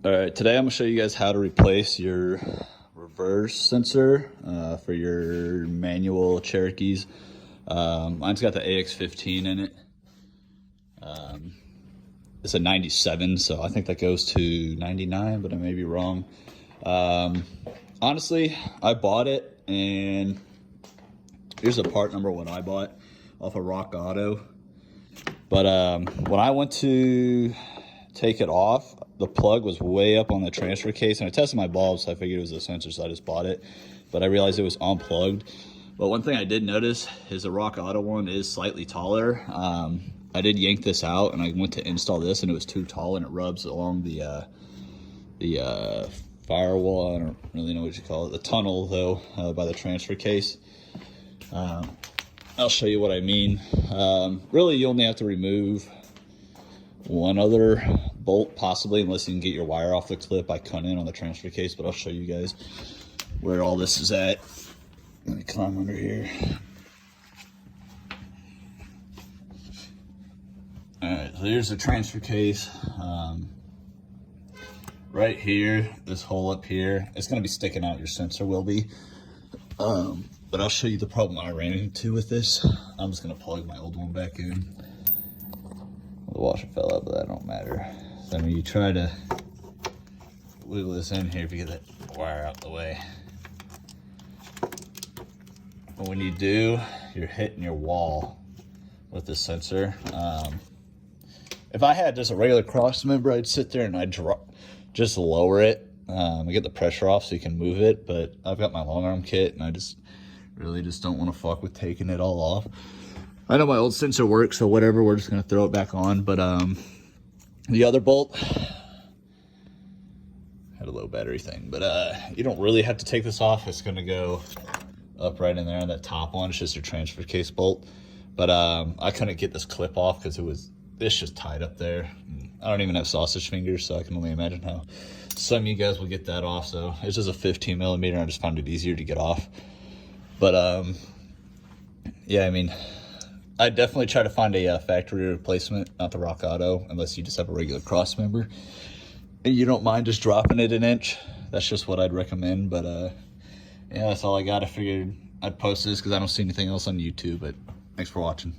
All right, today I'm gonna show you guys how to replace your reverse sensor for your manual Cherokees. Mine's got the AX15 in it. It's a 97, so I think that goes to 99, but I may be wrong. Honestly, I bought it, and here's the part number what I bought off of Rock Auto. But when I went to take it off, the plug was way up on the transfer case, and I tested my bulbs, so I figured it was a sensor, so I just bought it. But I realized it was unplugged. But one thing I did notice is the Rock Auto one is slightly taller. I did yank this out, and I went to install this, and it was too tall, and it rubs along the firewall. I don't really know what you call it. The tunnel, though, by the transfer case. I'll show you what I mean. Really, you only have to remove one other bolt, possibly, unless you can get your wire off the clip by cutting in on the transfer case, but I'll show you guys where all this is at. Let me climb under here. Alright, so here's the transfer case. Right here, this hole up here, it's going to be sticking out, your sensor will be. But I'll show you the problem I ran into with this. I'm just going to plug my old one back in. The washer fell out, but that don't matter. So, I mean, you try to wiggle this in here if you get that wire out the way. But when you do, you're hitting your wall with the sensor. If I had just a regular cross member, I'd sit there and I'd just lower it and get the pressure off so you can move it. But I've got my long arm kit, and I really don't want to fuck with taking it all off. I know my old sensor works, so whatever, we're just going to throw it back on. But the other bolt had a low battery thing. But you don't really have to take this off. It's going to go up right in there on that top one. It's just your transfer case bolt. But I couldn't get this clip off because it's just tied up there. I don't even have sausage fingers, so I can only imagine how some of you guys will get that off. So it's just a 15 millimeter. I just found it easier to get off. But yeah, I mean, I definitely try to find a factory replacement, not the Rock Auto, unless you just have a regular cross member and you don't mind just dropping it an inch. That's just what I'd recommend. But yeah, that's all I got. I figured I'd post this because I don't see anything else on YouTube. But thanks for watching.